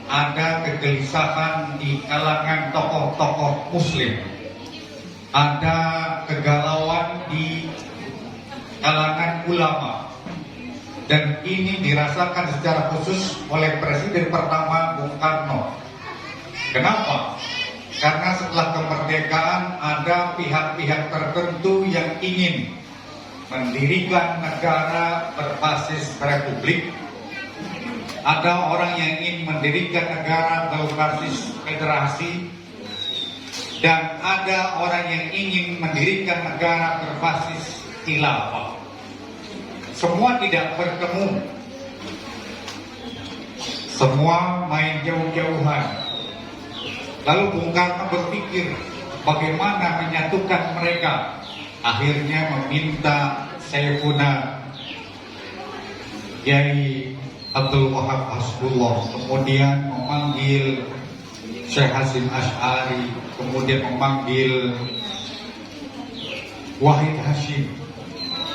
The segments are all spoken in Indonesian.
ada kegelisahan di kalangan tokoh-tokoh muslim, ada kegalauan di kalangan ulama, dan ini dirasakan secara khusus oleh Presiden pertama Bung Karno. Kenapa? Karena setelah kemerdekaan ada pihak-pihak tertentu yang ingin mendirikan negara berbasis republik. Ada orang yang ingin mendirikan negara berbasis federasi, dan ada orang yang ingin mendirikan negara berbasis khilafah. Semua tidak bertemu, semua main jauh-jauhan. Lalu Bung Karno berpikir bagaimana menyatukan mereka. Akhirnya meminta Saifuna Kiai Abdul Wahab Hasbullah, kemudian memanggil Syekh Hasim Asy'ari, kemudian memanggil Wahid Hashim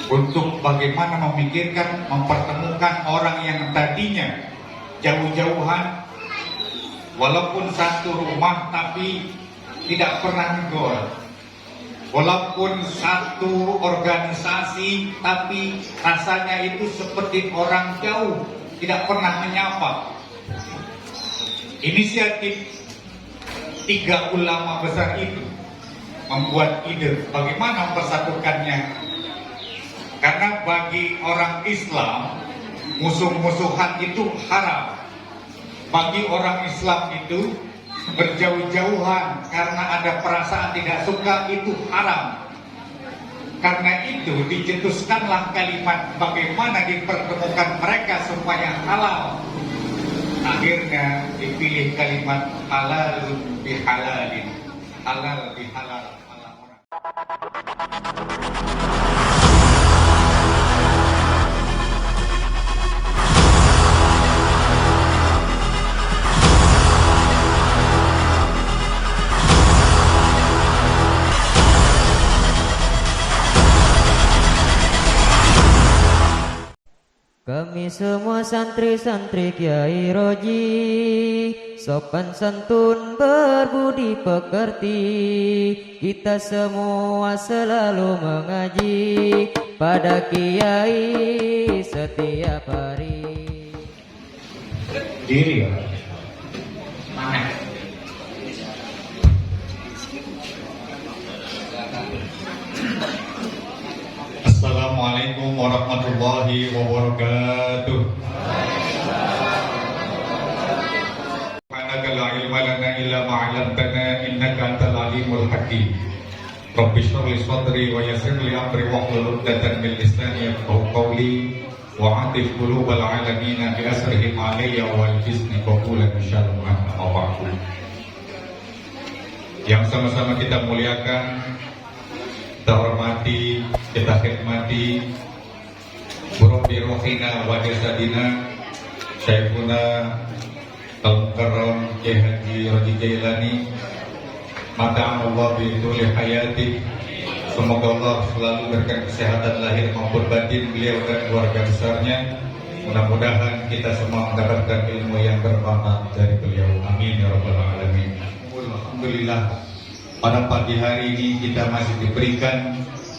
untuk bagaimana memikirkan, mempertemukan orang yang tadinya jauh-jauhan, walaupun satu rumah tapi tidak pernah negor, walaupun satu organisasi tapi rasanya itu seperti orang jauh, tidak pernah menyapa. Inisiatif tiga ulama besar itu membuat ide bagaimana mempersatukannya. Karena bagi orang Islam, musuh-musuhan itu haram. Bagi orang Islam itu berjauh-jauhan karena ada perasaan tidak suka itu haram. Karena itu dicetuskanlah kalimat bagaimana dipertemukan mereka supaya halal. Akhirnya dipilih kalimat halal bihalalin, halal bihalal. Kami semua santri-santri Kiai Roji, sopan santun berbudi pekerti, kita semua selalu mengaji pada Kiai setiap hari. Diri ya? Mana? Assalamualaikum warahmatullahi wabarakatuh. Subhanaka la ilma lana illa ma 'allamtana innaka antal alimul hakim. Rabbi shrah li sadri wa yassir li amri wahlul 'uqdatam min lisani yafqahu qawli wa 'atif qulubal 'alamin bi asrihim 'alayya wal jisni qabulan insyaallah amma ba'du. Yang sama-sama kita muliakan, kita hormati, kita khidmati Murabbi Rohina wa Jasadina Syekhuna Al-Mukarram Kiai Haji Roji Jailani, maka Allah bituli hayati. Semoga Allah selalu berikan kesehatan lahir maupun batin beliau dan keluarga besarnya. Mudah-mudahan kita semua mendapatkan ilmu yang bermanfaat dari beliau. Amin ya rabbal alamin. Alhamdulillah, pada pagi hari ini kita masih diberikan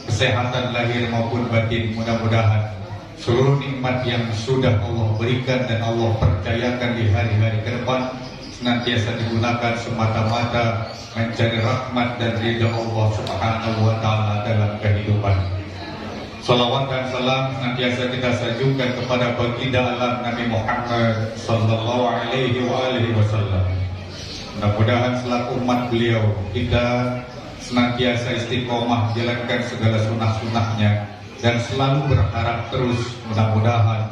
kesehatan lahir maupun batin. Mudah-mudahan seluruh nikmat yang sudah Allah berikan dan Allah percayakan di hari-hari ke depan senantiasa digunakan semata-mata mencari rahmat dan ridha Allah Subhanahu wa ta'ala dalam kehidupan. Salawat dan salam senantiasa kita sajukan kepada baginda alam Nabi Muhammad sallallahu alaihi wasallam. Mudah-mudahan selaku umat beliau kita senantiasa istiqomah menjalankan segala sunnah-sunnahnya dan selalu berharap terus mudah-mudahan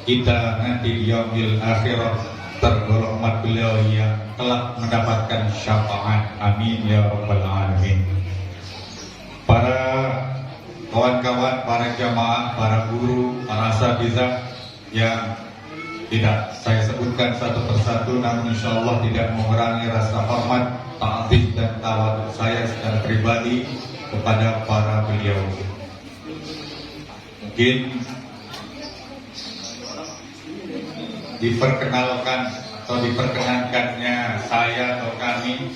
kita nanti di yaumil akhirat tergolong umat beliau yang telah mendapatkan syafaat. Amin ya rabbal alamin. Para kawan-kawan, para jamaah, para guru, para asatizah yang tidak saya sebutkan satu persatu, namun insya Allah tidak mengurangi rasa hormat, ta'zim dan tawadhu saya secara pribadi kepada para beliau. Mungkin diperkenalkan atau diperkenankannya saya atau kami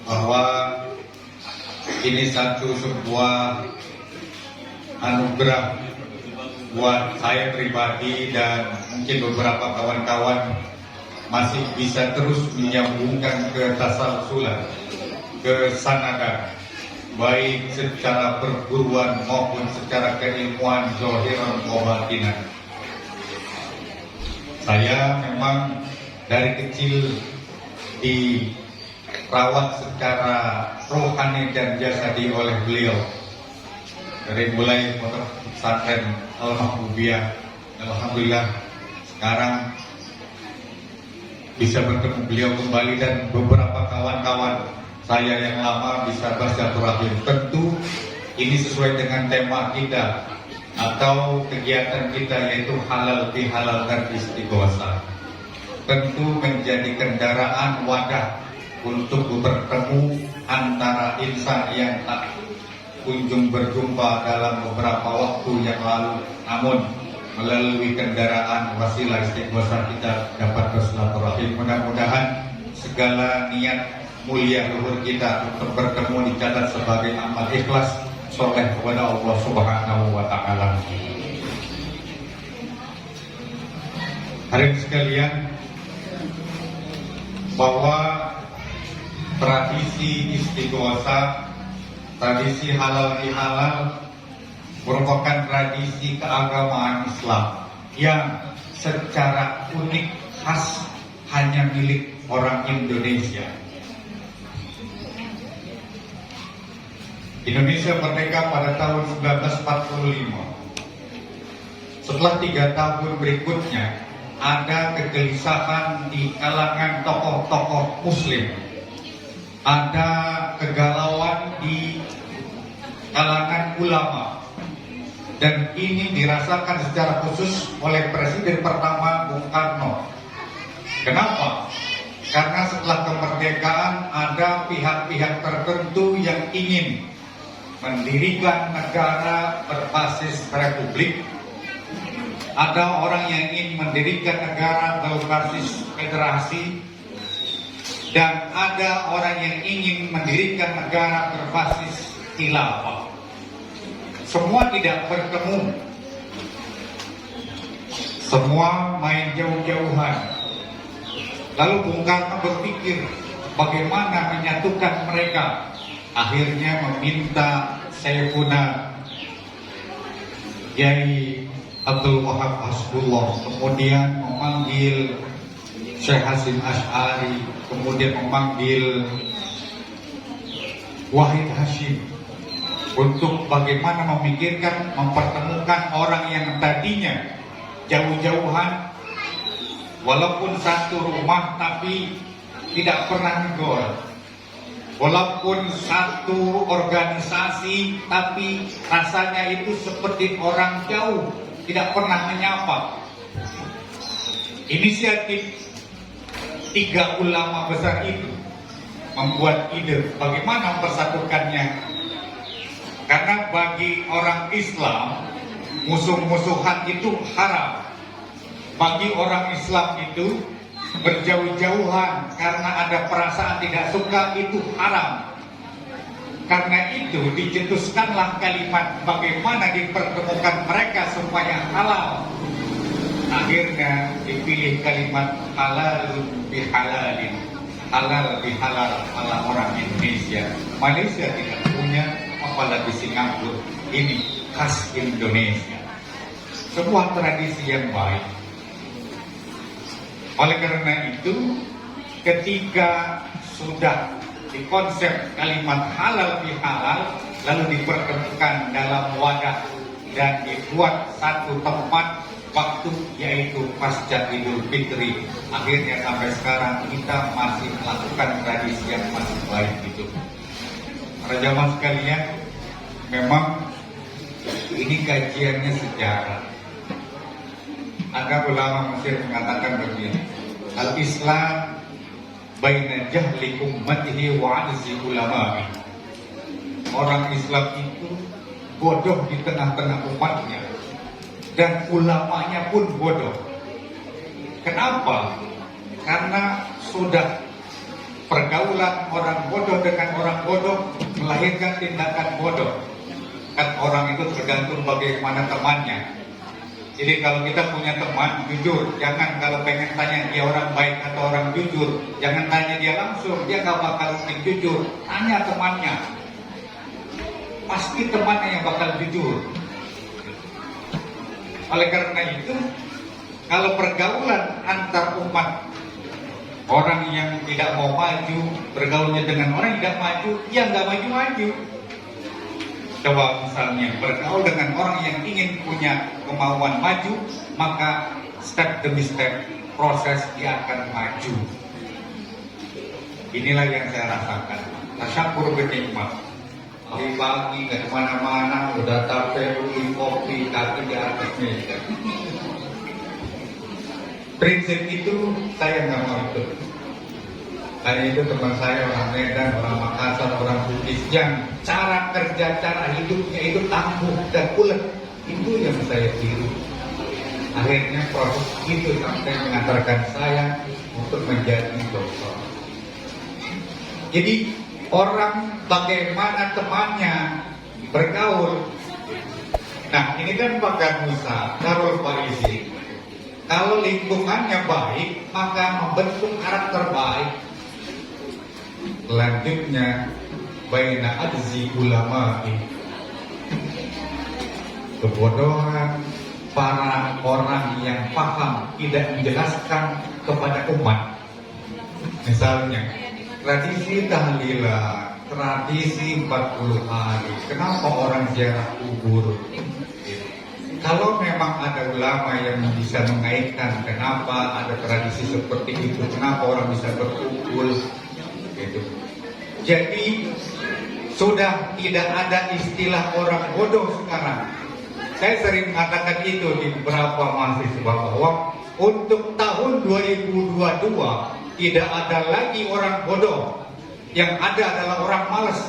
bahwa ini sebuah anugerah buat saya pribadi dan mungkin beberapa kawan-kawan masih bisa terus menyambungkan ke tasalsulan, ke sanadan, baik secara perguruan maupun secara keilmuan zahiran wa batinan. Saya memang dari kecil dirawat secara rohani dan jasadi oleh beliau. Dari mulai pondok pesantren Al-Mahbubiyah, alhamdulillah sekarang bisa bertemu beliau kembali dan beberapa kawan-kawan saya yang lama bisa bersilaturahim. Tentu ini sesuai dengan tema kita atau kegiatan kita, yaitu halal bihalalkan istighosah. Tentu menjadi kendaraan wadah untuk bertemu antara insan yang tak kunjung berjumpa dalam beberapa waktu yang lalu, namun melalui kendaraan wasilah istighosah kita dapat bersilaturahim. Mudah-mudahan segala niat mulia luhur kita untuk bertemu dicatat sebagai amal ikhlas soleh kepada Allah Subhanahu wa Ta'ala. Hadirin sekalian, bahwa tradisi istighosah, tradisi halal bihalal merupakan tradisi keagamaan Islam yang secara unik khas hanya milik orang Indonesia. Indonesia merdeka pada tahun 1945. Setelah 3 tahun berikutnya ada kegelisahan di kalangan tokoh-tokoh Muslim, ada kegalauan di kalangan ulama, dan ini dirasakan secara khusus oleh Presiden pertama Bung Karno. Kenapa? Karena setelah kemerdekaan ada pihak-pihak tertentu yang ingin mendirikan negara berbasis republik, ada orang yang ingin mendirikan negara berbasis federasi, dan ada orang yang ingin mendirikan negara berbasis khilafah. Semua tidak bertemu, semua main jauh-jauhan. Lalu Bung Karno berpikir bagaimana menyatukan mereka. Akhirnya meminta Sayyiduna Kiai Abdul Wahab Hasbullah, kemudian memanggil Syekh Hasim Asy'ari, kemudian memanggil Wahid Hashim untuk bagaimana memikirkan, mempertemukan orang yang tadinya jauh-jauhan, walaupun satu rumah tapi tidak pernah negor, walaupun satu organisasi tapi rasanya itu seperti orang jauh, tidak pernah menyapa. Inisiatif 3 ulama besar itu membuat ide bagaimana mempersatukannya. Karena bagi orang Islam musuh-musuhan itu haram. Bagi orang Islam itu berjauh-jauhan karena ada perasaan tidak suka itu haram. Karena itu dicetuskanlah kalimat bagaimana dipertemukan mereka supaya halal. Akhirnya dipilih kalimat halalun bihalalin, halal bihalal ala orang Indonesia. Malaysia tidak punya, apalagi Singapura. Ini khas Indonesia, sebuah tradisi yang baik. Oleh karena itu, ketika sudah dikonsep kalimat halal bihalal, lalu dipertemukan dalam wadah dan dibuat satu tempat waktu, yaitu pasca Idul Fitri. Akhirnya sampai sekarang kita masih melakukan tradisi yang masih baik itu. Para jamaah sekalian, memang ini kajiannya sejarah. Ada ulama Mesir mengatakan begini, al-Islam baina jahli ummatihi wa ajzi ulama'i. Orang Islam itu bodoh di tengah-tengah umatnya dan ulamanya pun bodoh. Kenapa? karena sudah pergaulan orang bodoh dengan orang bodoh melahirkan tindakan bodoh. Kan orang itu tergantung bagaimana temannya. Jadi kalau kita punya teman jujur, jangan kalau pengen tanya dia orang baik atau orang jujur, jangan tanya dia langsung, dia gak bakal mungkin jujur. Tanya temannya, pasti temannya yang bakal jujur. Oleh karena itu, kalau pergaulan antar umat, orang yang tidak mau maju bergaulnya dengan orang yang tidak maju, dia nggak maju-maju. Coba misalnya bergaul dengan orang yang ingin punya kemauan maju, maka step demi step proses dia akan maju. Inilah yang saya rasakan. Tasyakur bernikmat. Pagi-pagi nggak kemana-mana, udah capek, beli kopi, kaki di atas meja. Prinsip itu saya nggak mau ikut. Karena itu teman saya orang Medan, orang Makassar, orang Bugis yang cara kerja, cara hidupnya itu tangguh dan ulet. Itu yang saya tiru. Akhirnya proses itu sampai mengantarkan saya untuk menjadi dokter. Jadi orang bagaimana temannya bergaul. Nah ini kan Pak Musa, Darul Farizi. Kalau lingkungannya baik, maka membentuk karakter baik. Selanjutnya baina adzi ulama, kebodohan para orang yang paham tidak menjelaskan kepada umat. Misalnya tradisi tahlilan, tradisi 40 hari, kenapa orang ziarah kubur? Kalau memang ada ulama yang bisa mengaitkan kenapa ada tradisi seperti itu, kenapa orang bisa berkumpul gitu. Jadi sudah tidak ada istilah orang bodoh sekarang. Saya sering mengatakan itu di beberapa mahasiswa bahwa untuk tahun 2022 tidak ada lagi orang bodoh, yang ada adalah orang malas.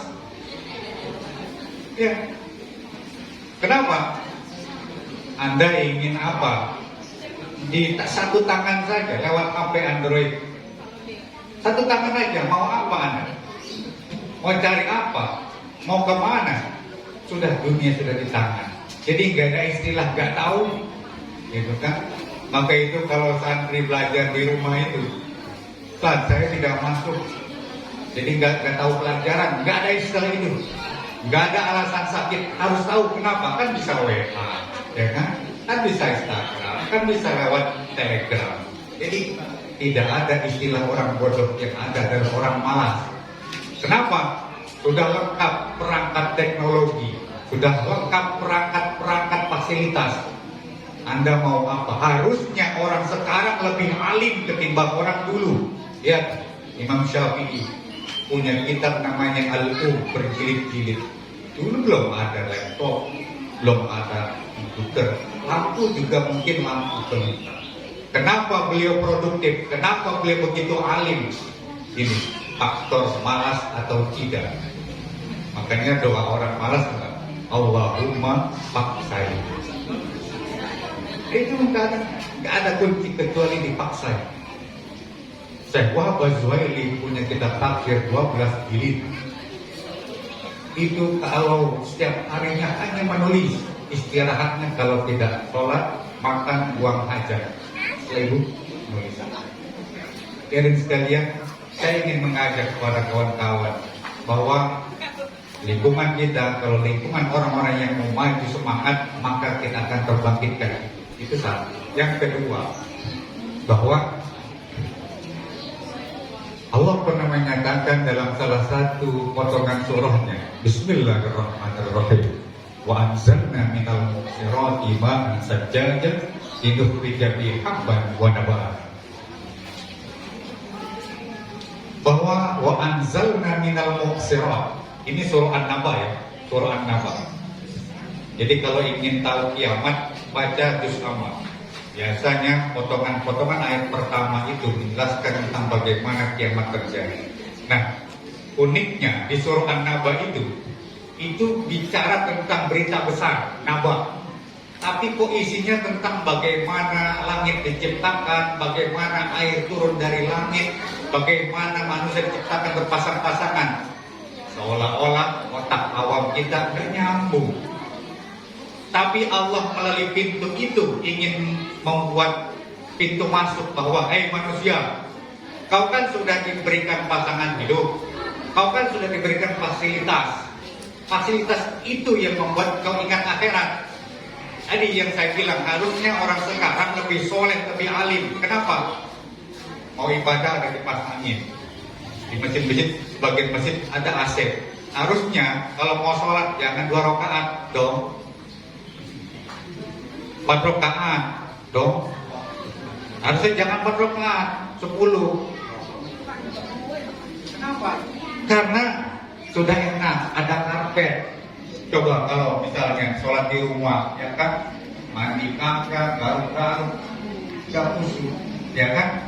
Ya. Kenapa? Anda ingin apa? Di satu tangan saja lewat HP Android. Satu tangan aja, mau apa Anda? Mau cari apa? Mau kemana? Sudah, dunia sudah di tangan. Jadi nggak ada istilah nggak tahu, gitu kan? Maka itu kalau santri belajar di rumah itu, Ustaz, saya tidak masuk. Jadi nggak tahu pelajaran, nggak ada istilah itu. Nggak ada alasan sakit, harus tahu kenapa. Kan bisa WA, ya kan? Kan bisa Instagram, kan bisa lewat Telegram. Jadi tidak ada istilah orang bodoh, yang ada adalah orang malas. Kenapa? Sudah lengkap perangkat teknologi, sudah lengkap perangkat fasilitas. Anda mau apa? Harusnya orang sekarang lebih alim ketimbang orang dulu. Ya, Imam Syafi'i punya kitab namanya Al-Um berjilid-jilid. Dulu belum ada laptop, belum ada komputer, lampu juga mungkin lampu pelita. Kenapa beliau produktif? Kenapa beliau begitu alim? Ini faktor malas atau tidak. Makanya doa orang malas enggak? Allahumma paksai. Itu enggak ada kunci kecuali dipaksa. Syekh Wahab Az-Zuhaili punya kitab tafsir 12 jilid. Itu kalau setiap harinya hanya menulis, istirahatnya kalau tidak sholat, makan, buang hajat. Ibu menulis. Hadirin sekalian, saya ingin mengajak kepada kawan-kawan bahwa lingkungan kita, kalau lingkungan orang-orang yang mau maju semangat, maka kita akan terbangkitkan. Itu satu. Yang kedua, bahwa Allah pernah menyatakan dalam salah satu potongan surahnya, Bismillahirrahmanirrahim, wa anzalna minal mu'sirati ma'an sajjajan linukhrija bihi habban wa naba'a. Bahwa wa anzalna minal mu'sirat, ini surah An-Naba ya, surah An-Naba. Jadi kalau ingin tahu kiamat, baca juz amma. Biasanya potongan-potongan ayat pertama itu menjelaskan tentang bagaimana kiamat terjadi. Nah, uniknya di surah An-Naba itu bicara tentang berita besar, Naba. tapi kok isinya tentang bagaimana langit diciptakan, bagaimana air turun dari langit, bagaimana manusia diciptakan berpasang-pasangan. Seolah-olah otak awam kita nggak nyambung. Tapi Allah melalui pintu itu ingin membuat pintu masuk bahwa, manusia, kau kan sudah diberikan pasangan hidup, kau kan sudah diberikan fasilitas. Fasilitas itu yang membuat kau ingat akhirat. Jadi yang saya bilang, harusnya orang sekarang lebih soleh, lebih alim. Kenapa? Mau ibadah ada kipas angin. Di masjid-masjid, sebagian masjid ada AC. Harusnya kalau mau sholat jangan 2 rakaat dong, 4 rakaat dong. Harusnya jangan 4 rakaat, 10. Kenapa? Karena sudah enak, ada karpet. Coba kalau misalnya sholat di rumah, ya kan, mandi kagak, garuk-garuk, gak khusyuk, ya kan.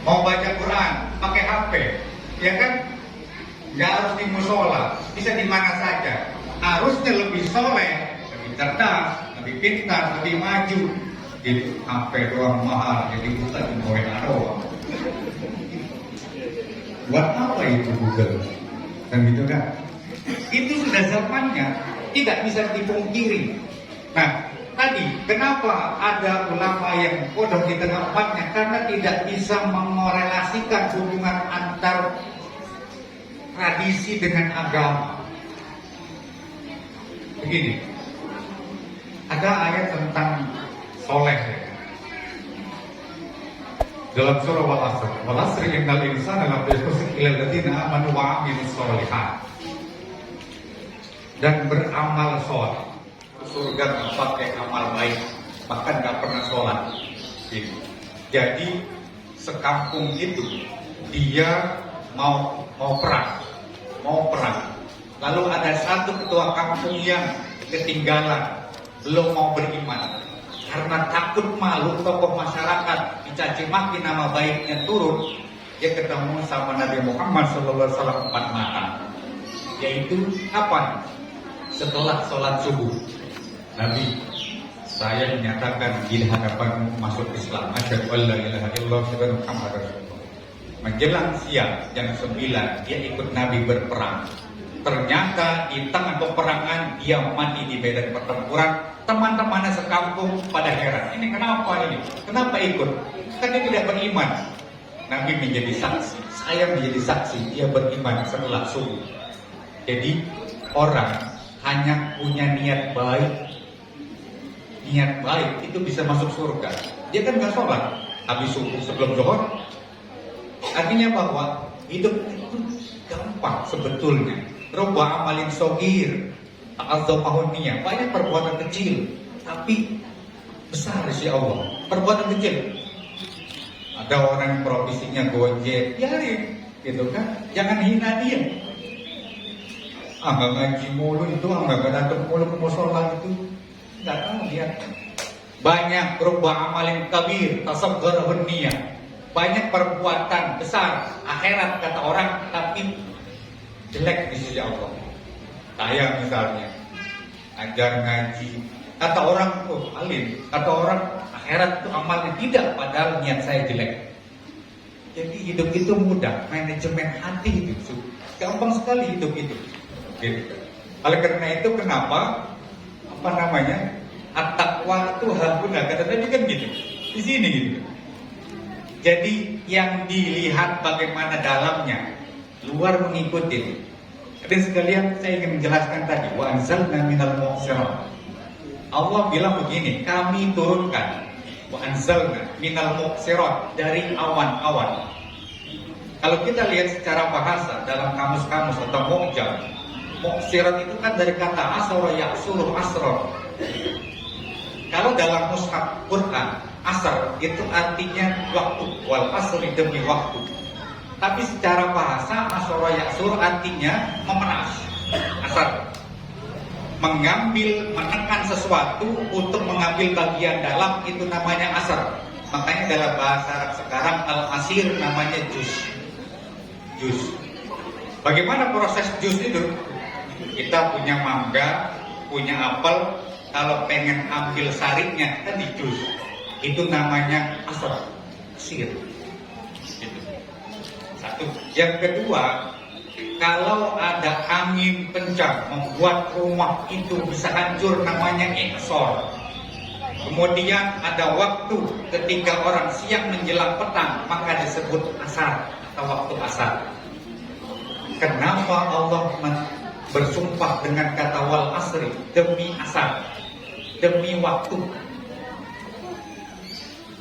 Mau baca Quran, pakai HP, ya kan. Gak harus di musola, bisa di mana saja. Harusnya lebih soleh, lebih cerdas, lebih pintar, lebih maju. Di HP doang mahal, jadi bukan di WA doang. Buat apa itu Google? Dan gitu kan? Itu sudah zamannya, tidak bisa dipungkiri. Nah, tadi kenapa ada ulama yang bodoh di tengah umatnya? Karena tidak bisa mengorelasikan hubungan antar tradisi dengan agama. Begini, ada ayat tentang soleh dalam surah Al-Asr. Wal-asr innal insana lafi khusr illa alladziina aamanu wa 'amilus shalihat. Dan beramal soleh. Surga nggak pakai amal baik, bahkan nggak pernah sholat. Jadi sekampung itu dia mau perang. Lalu ada satu ketua kampung yang ketinggalan, belum mau beriman. Karena takut malu tokoh masyarakat dicaci maki, nama baiknya turun, dia ketemu sama Nabi Muhammad SAW 4 mata. Yaitu kapan? Setelah sholat subuh. Nabi, saya menyatakan di hadapanmu masuk Islam. Asyhadu an la ilaha illallah wa asyhadu anna Muhammadar Rasulullah. Menjelang siang jam 9 dia ikut Nabi berperang. Ternyata di tengah peperangan dia mati di medan pertempuran. Teman-temannya sekampung pada heran. Ini kenapa ini? Kenapa ikut? Karena dia tidak beriman. Nabi menjadi saksi. Saya menjadi saksi. Dia beriman setelah subuh. Jadi orang hanya punya niat baik itu bisa masuk surga. Dia kan nggak sholat habis subuh sebelum zuhur. Artinya bahwa hidup itu gampang sebetulnya. Rubba amalin sogir ta'azzamahunniya. Banyak perbuatan kecil tapi besar si Allah. Perbuatan kecil. Ada orang yang profesinya gojek, biarin gitu kan. Jangan hina dia. Nggak ngaji mulu itu, nggak datang mulu ke musola itu, nggak tahu dia. Banyak rubba amalin kabir tasaggarahun niyah. Banyak perbuatan besar akhirat kata orang tapi jelek di sisi Allah. Saya misalnya ajar ngaji, kata orang tuh alim, kata orang akhirat itu amalnya tidak, padahal niat saya jelek. Jadi hidup itu mudah, manajemen hati itu gampang sekali hidup itu. Gitu. Oleh karena itu kenapa at-taqwa itu haguna, kata tadi kan gitu di sini gitu. Jadi yang dilihat bagaimana dalamnya, luar mengikuti. Dan sekalian saya ingin menjelaskan tadi, wa anzalna minal mu'sirat. Allah bilang begini, kami turunkan wa anzalna minal mu'sirat, dari awan-awan. Kalau kita lihat secara bahasa dalam kamus-kamus atau mu'jam, mu'sirat itu kan dari kata asara ya'suru asrar. Kalau dalam mushaf Quran, asar itu artinya waktu, wal asri demi waktu. Tapi secara bahasa asara ya'sur artinya memeras. Asar mengambil, menekan sesuatu untuk mengambil bagian dalam, itu namanya asar. Makanya dalam bahasa Arab sekarang al-asir namanya jus. Bagaimana proses jus itu? Kita punya mangga, punya apel, kalau pengen ambil sarinya kan di jus. Itu namanya asar, sir. Gitu. Satu. Yang kedua, kalau ada angin kencang membuat rumah itu bisa hancur, namanya eksor. Kemudian ada waktu ketika orang siang menjelang petang, maka disebut asar atau waktu asar. Kenapa Allah bersumpah dengan kata wal asri, demi asar, demi waktu?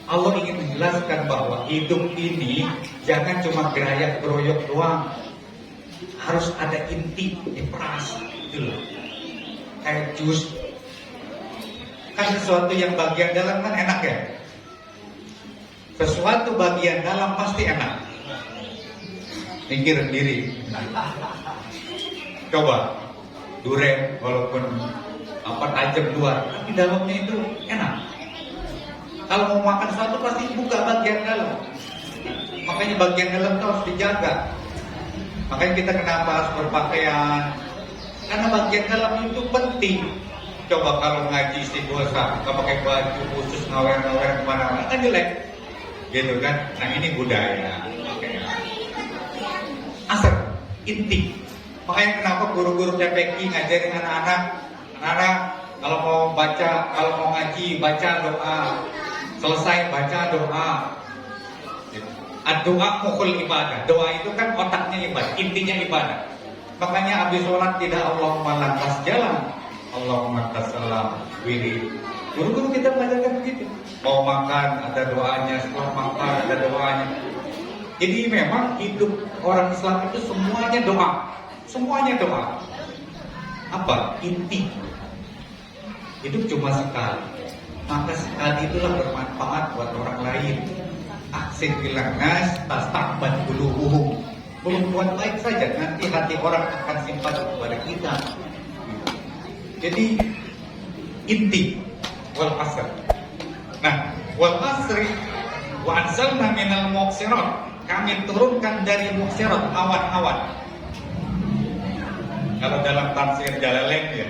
Allah ingin menjelaskan bahwa hidup ini jangan cuma gerayak geroyok doang, harus ada inti, diperas gitu loh. Kayak jus, kan sesuatu yang bagian dalam kan enak ya. Sesuatu bagian dalam pasti enak. Pikir sendiri. Coba durian walaupun tajam luar, tapi dalamnya itu enak. Kalau mau makan sesuatu pasti buka bagian dalam. Makanya bagian dalam itu harus dijaga. Makanya kita kenapa harus berpakaian? Karena bagian dalam itu penting. Coba kalau ngaji istighosah, nggak pakai baju khusus ngawer-ngawer kemana-mana kan jelek, gitu kan? Nah ini budaya. Asar, inti. Makanya kenapa guru-guru TPQ ngajarin anak-anak kalau mau baca, kalau mau ngaji baca doa, selesai baca doa. Doa mukul ibadah. Doa itu kan otaknya ibadah, intinya ibadah. Makanya habis sholat tidak Allahumma lantas jalan, Allahumma tasalam wirid. Guru-guru kita belajarkan begitu. Mau makan ada doanya, setelah makan ada doanya. Jadi memang hidup orang Islam itu semuanya doa. Semuanya doa. Apa? Inti. Hidup cuma sekali. Maka sekali itulah bermanfaat buat orang lain. Aksin bilang nas tastakban qulubuhum. Belum buat baik saja, nanti hati orang akan simpati kepada kita. Jadi inti wal asr. Nah, wal asri wa anzalna minal muqsirat. Kami turunkan dari muqsirat, awan-awan. Kalau dalam tafsir Jalalain ya,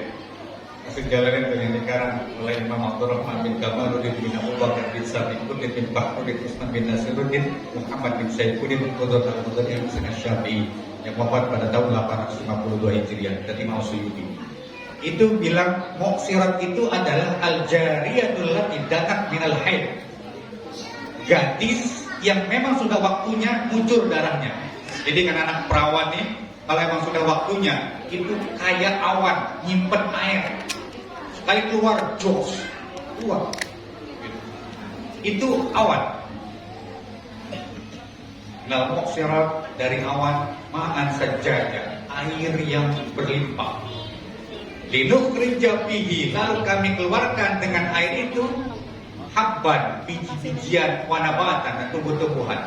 tafsir Jalalain yang dikarang oleh Imam Abdurrahman bin Kamaluddin bin Abu Bakar bin Sabiquddin bin Bahruddin Usman bin Nasiruddin Muhammad bin Saifuddin Qudrat al-Qudrat yang Syafi'i yang wafat pada tahun 852 Hijriah dari Imam Suyuti. Itu bilang muqsirat itu adalah al-jariyatul lati danat minal haid. Gadis yang memang sudah waktunya muncul darahnya. Jadi kan anak perawan nih, kalau memang sudah waktunya, itu kayak awan nyimpen air, sekali keluar jos, keluar. Itu awan. Nah, muqsirat dari awan ma'an sajaja, air yang berlimpah. Linukhrija bihi, lalu kami keluarkan dengan air itu habban, biji-bijian, wanabatan, dan tumbuh-tumbuhan.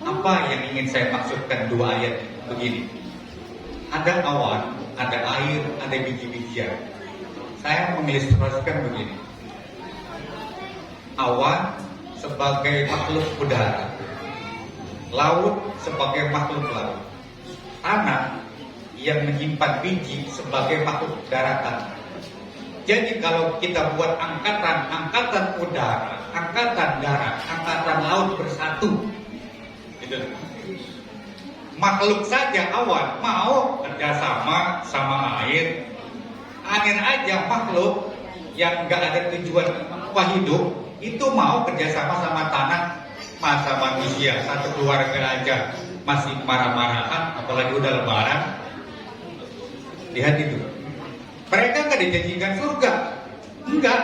Apa yang ingin saya maksudkan dua ayat begini? Ada awan, ada air, ada biji-bijian. Saya mengilustrasikan begini. Awan sebagai makhluk udara, laut sebagai makhluk laut, tanah yang menyimpan biji sebagai makhluk daratan. Jadi kalau kita buat angkatan udara, angkatan darat, angkatan laut bersatu, gitu. Makhluk saja awan mau kerjasama sama air aja makhluk yang nggak ada tujuan apa hidup itu mau kerjasama sama tanah, masa manusia satu keluarga aja masih marah-marahan, apalagi udah lebaran. Lihat itu. Mereka nggak dijanjikan surga, enggak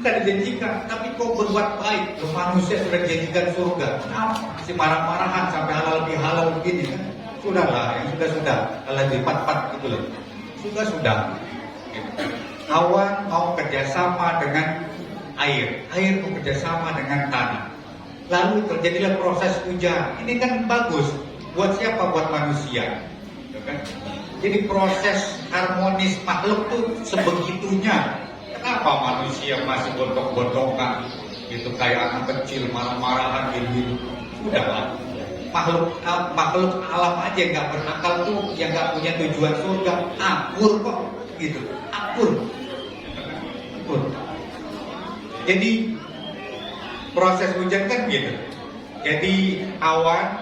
dijanjikan, tapi kok berbuat baik. Manusia sudah dijanjikan surga, masih marah-marahan sampai halal bihalal begini kan? Sudahlah, yang sudah halal dipat-pat gitu loh. Sudah. Awan mau kerjasama dengan air mau kerjasama dengan tanah. Lalu terjadilah proses hujan. Ini kan bagus. Buat siapa? Buat manusia. Kan? Jadi proses harmonis makhluk tuh sebegitunya. Kenapa manusia masih gontok-gontokan gitu kayak anak kecil marah-marahan gitu? Udahlah. Makhluk alam aja nggak berakal tuh yang nggak punya tujuan surga akur kok gitu. akur. Akur. Jadi proses hujan kan gitu. Jadi awan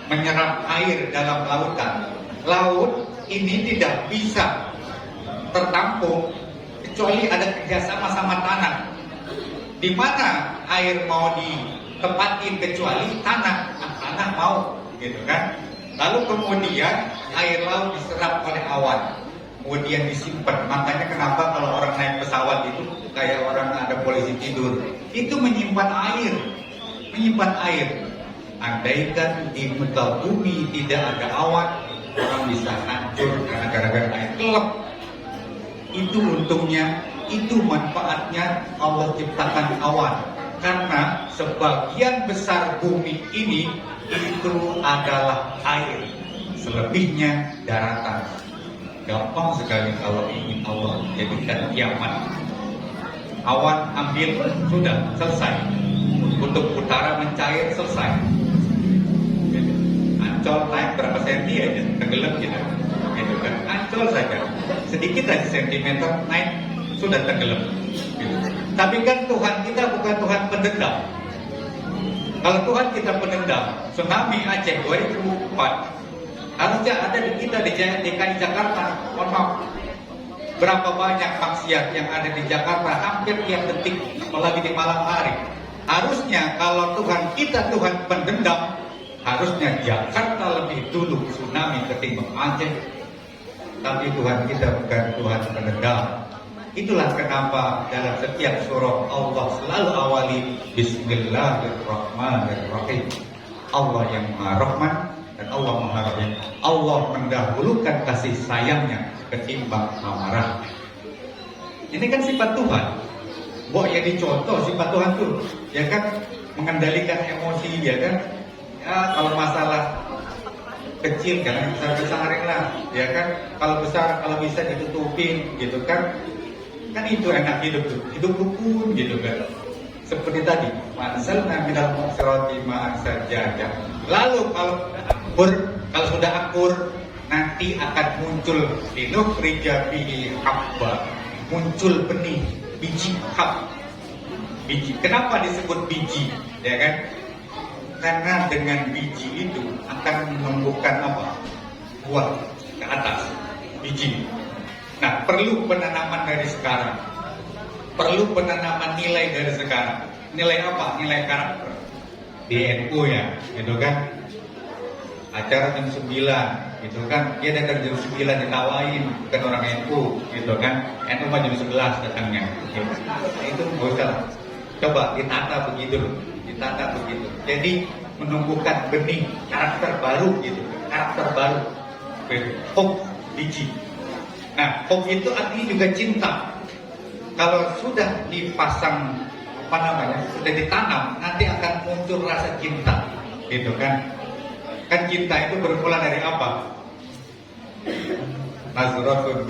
menyerap air dalam lautan. Laut ini tidak bisa tertampung kecuali ada kerjasama sama tanah. Di mana air mau ditempatin kecuali tanah, tanah mau, gitu kan? Lalu kemudian air laut diserap oleh awan, kemudian disimpan. Makanya kenapa kalau orang naik pesawat itu kayak orang ada polisi tidur, itu menyimpan air, menyimpan air. Andaikan di muka bumi tidak ada awan, orang bisa hancur karena gara-gara air kelap. Itu untungnya, itu manfaatnya Allah ciptakan awan. Karena sebagian besar bumi ini itu adalah air, selebihnya daratan. Gampang sekali kalau ingin Allah jadikan kiamat. Awan ambil, sudah selesai. Kutub utara mencair, selesai. Ancol naik berapa senti aja, tenggelam gitu kan. Ancol saja, sedikit aja sentimeter naik, sudah tenggelam gitu. Tapi kan Tuhan kita bukan Tuhan pendendam. Kalau Tuhan kita pendendam, tsunami Aceh 2004 harusnya ada di kita di DKI Jakarta. Mohon maaf, berapa banyak maksiat yang ada di Jakarta hampir tiap detik, apalagi di malam hari. Harusnya kalau Tuhan kita Tuhan pendendam, harusnya Jakarta lebih dulu tsunami ketimbang Aceh. Tapi Tuhan kita bukan Tuhan pendendam. Itulah kenapa dalam setiap surah Allah selalu awali Bismillahirrahmanirrahim. Allah yang Maha Rahman dan Allah Maha Rahim. Allah mendahulukan kasih sayangnya ketimbang amarah. Ini kan sifat Tuhan. Ya dicontoh sifat Tuhan tuh, ya kan, mengendalikan emosi, ya kan. Ya kalau masalah kecil jangan besar-besarin lah, ya kan. Kalau besar kalau bisa ditutupin, gitu kan. Kan itu enak hidup tuh, hidup rukun gitu kan. Seperti tadi, mansalna minal mu'sirati ma'an sajadah. Lalu kalau sudah akur, nanti akan muncul linukhrija bihi habba, muncul benih, biji hab. Biji. Kenapa disebut biji? Ya kan? Karena dengan biji itu akan menumbuhkan apa? Buah ke atas. Biji. Nah, perlu penanaman dari sekarang. Perlu penanaman nilai dari sekarang. Nilai apa? Nilai karakter. Di NU ya, gitu kan. Acara jam 9, gitu kan. Dia datang jam 9 ditawain, bukan orang NU, gitu kan. NU mah jam 11 datangnya. Gitu. Nah, itu nggak usah. Coba ditata begitu, ditata begitu. Jadi menumbuhkan benih karakter baru, gitu. Karakter baru. Hope, biji. Nah, hope itu artinya juga cinta. Kalau sudah dipasang, sudah ditanam, nanti akan muncul rasa cinta, gitu kan? Kan cinta itu bermula dari apa? Nazratun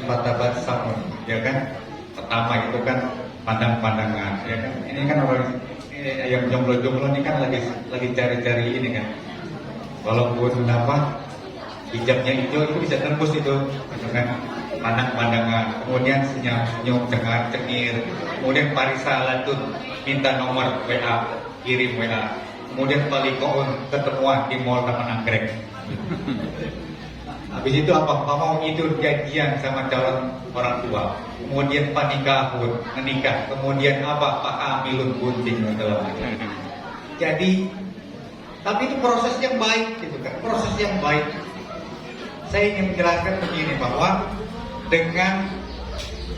fatabat samun, ya kan? Pertama itu kan pandang-pandangan, ya kan? Ini kan orang yang jomblo-jomblo ini kan lagi cari-cari ini kan. Walaupun hijabnya itu bisa tembus itu, gitu kan? Pandang-pandangan, kemudian senyum-senyum, cengar-cengir, kemudian parisalatun, minta nomor WA, kirim WA, kemudian palikoun, ketemuan di mall Taman Anggrek. Habis itu apa? Mau tidur janjian sama calon orang tua, kemudian panikahun, menikah, kemudian apa? Pak Amilun bunting segala macam. Jadi, tapi itu proses yang baik, gitu kan? Proses yang baik. Saya ingin menjelaskan begini bahwa dengan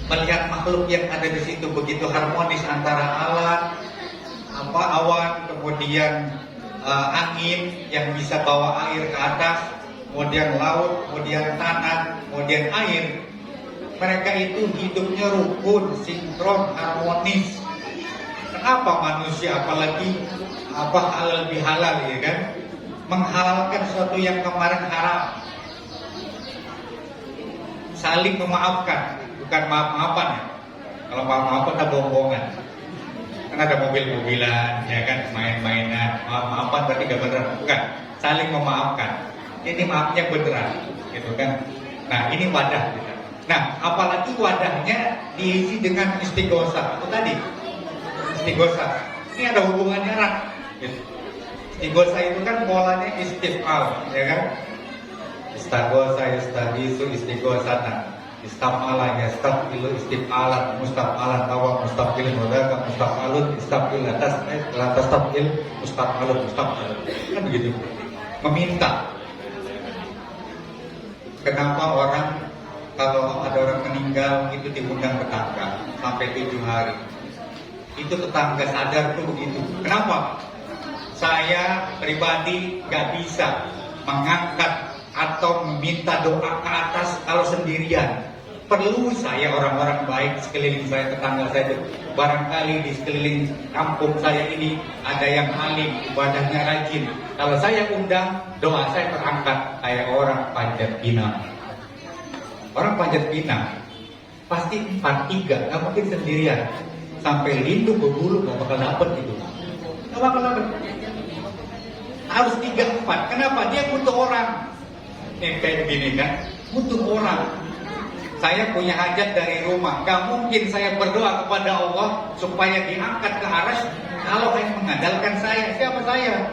melihat makhluk yang ada di situ begitu harmonis antara awan, kemudian angin yang bisa bawa air ke atas, kemudian laut, kemudian tanah, kemudian air. Mereka itu hidupnya rukun, sinkron, harmonis. Kenapa manusia apalagi halal bihalal, ya kan? Menghalalkan sesuatu yang kemarin haram. Saling memaafkan, bukan maaf-maafan ya. Kalau maaf-maafan ada bohongan. Kan ada mobil-mobilan, ya kan, main-mainan, maaf-maafan berarti gak beneran. Bukan, saling memaafkan. Ini maafnya beneran, gitu kan. Nah, ini wadah kita. Nah, apalagi wadahnya diisi dengan istighosa. Itu tadi, istighosa. Ini ada hubungannya erat. Istighosa itu kan polanya istifal, ya kan? Istighosa, istaghisu, istighosatan. Istamala, yastafilu, istifalan, mustafalan, tawa, mustafil, modaka, mustafalun, istafil, lantas tafil, mustafalun, mustafalun. Kan begitu. Meminta. Kenapa orang kalau ada orang meninggal itu diundang tetangga sampai 7 hari? Itu tetangga sadar tuh begitu. Kenapa? Saya pribadi gak bisa mengangkat atau meminta doa ke atas kalau sendirian. Perlu saya orang-orang baik sekeliling saya, tetangga saya itu. Barangkali di sekeliling kampung saya ini ada yang alim, ibadahnya rajin. Kalau saya undang, doa saya terangkat kayak orang Panjat Pinang. Orang Panjat Pinang pasti 4-3, gak mungkin sendirian. Sampai lindu berbulu gak bakal dapet itu. Gak bakal dapet. Harus 3-4. Kenapa? Dia butuh orang. Kayak begini kan, butuh orang. Saya punya hajat dari rumah, gak mungkin saya berdoa kepada Allah supaya diangkat ke aras kalau yang mengandalkan saya. Siapa saya?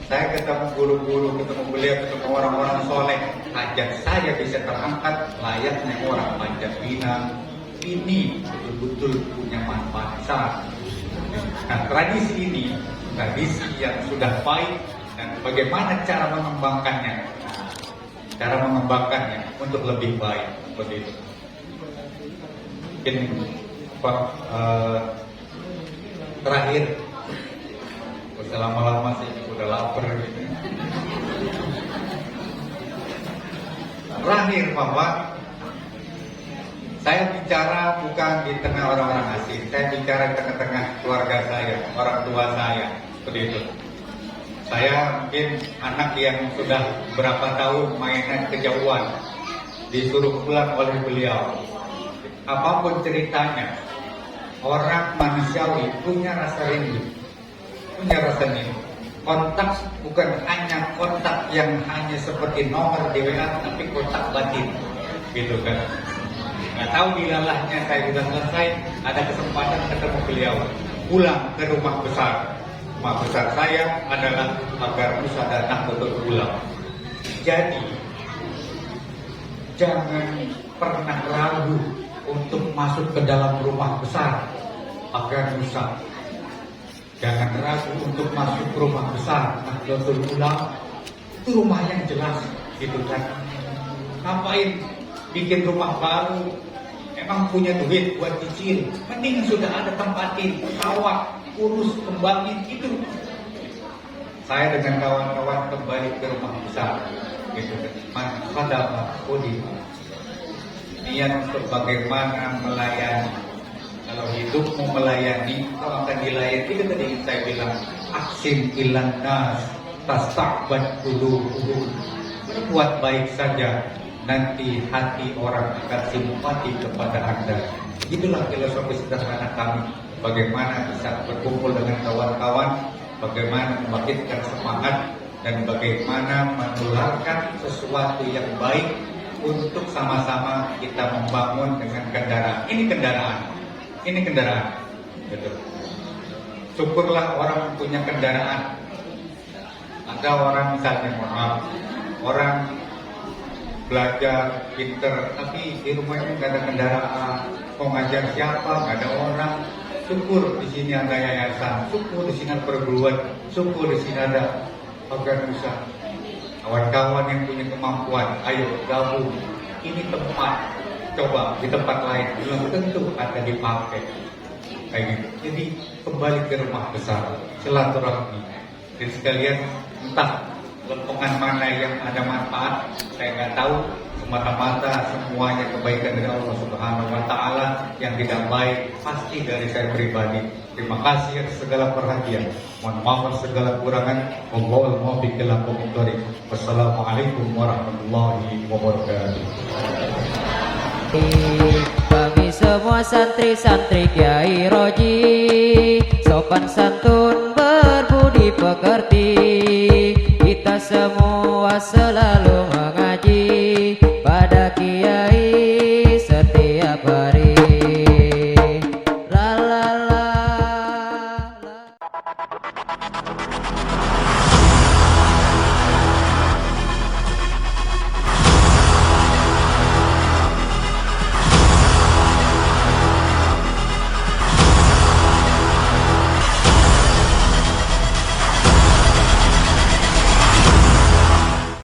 Saya ketemu guru-guru, ketemu beliau, ketemu orang-orang soleh. Hajat saya bisa terangkat layaknya orang Panjat Pinang. Ini betul-betul punya manfaat besar. Nah, tradisi ini, tradisi yang sudah baik, dan bagaimana cara mengembangkannya? Cara mengembangkannya untuk lebih baik, seperti itu. Mungkin terakhir, lama-lama sih udah lapar gitu. Terakhir bahwa saya bicara bukan di tengah orang-orang asing, saya bicara di tengah-tengah keluarga saya, orang tua saya, seperti itu. Saya mungkin anak yang sudah berapa tahun mainan kejauhan, disuruh pulang oleh beliau. Apapun ceritanya, orang manusiawi punya rasa rindu, punya rasa rindu. Kontak bukan hanya kontak yang hanya seperti nomor di WA, tapi kontak batin, gitu kan. Nggak tahu dilalahnya saya sudah selesai, ada kesempatan ketemu beliau, pulang ke rumah besar. Rumah besar saya adalah agar Nusa dan Nahdlatul Ulama. Jadi jangan pernah ragu untuk masuk ke dalam rumah besar agar Nusa. Jangan ragu untuk masuk ke rumah besar Nahdlatul Ulama. Itu rumah yang jelas, gitu kan. Ngapain bikin rumah baru? Emang punya duit buat cicil? Mending sudah ada tempatin, rawat, urus, kembangin itu. Saya dengan kawan-kawan kembali ke rumah besar, gitu kan. Pada Kodi, niat untuk bagaimana melayani. Kalau hidupmu melayani, kau akan dilayani. Itu tadi saya bilang, aksin ilan nas, tasta'bad qulubuhum. Berbuat baik saja, nanti hati orang akan simpati kepada Anda. Itulah filosofi sederhana kami. Bagaimana bisa berkumpul dengan kawan-kawan, bagaimana membangkitkan semangat, dan bagaimana menularkan sesuatu yang baik untuk sama-sama kita membangun dengan kendaraan. Ini kendaraan, betul. Syukurlah orang punya kendaraan. Ada orang misalnya, maaf, orang belajar, pinter, tapi di rumahnya nggak ada kendaraan, mau ngajar siapa, nggak ada orang. Syukur di sini ada yayasan, syukur di sini ada perguruan, syukur di sini ada organisasi. Kawan-kawan yang punya kemampuan, ayo gabung. Ini tempat, coba di tempat lain belum tentu akan dipakai. Kayak gitu. Jadi kembali ke rumah besar, silaturahmi. Dan sekalian, entah lempengan mana yang ada manfaat, saya nggak tahu. Semata-mata semuanya kebaikan dari Allah Subhanahu Wa Taala, yang tidak baik pasti dari saya pribadi. Terima kasih atas segala perhatian. Mohon maaf atas segala kurangan. Wallahul muwaffiq ila aqwamit thoriq. Wassalamualaikum warahmatullahi wabarakatuh. Kami semua santri-santri Kiai Roji, sopan santun berbudi pekerti, kita semua selalu mengaji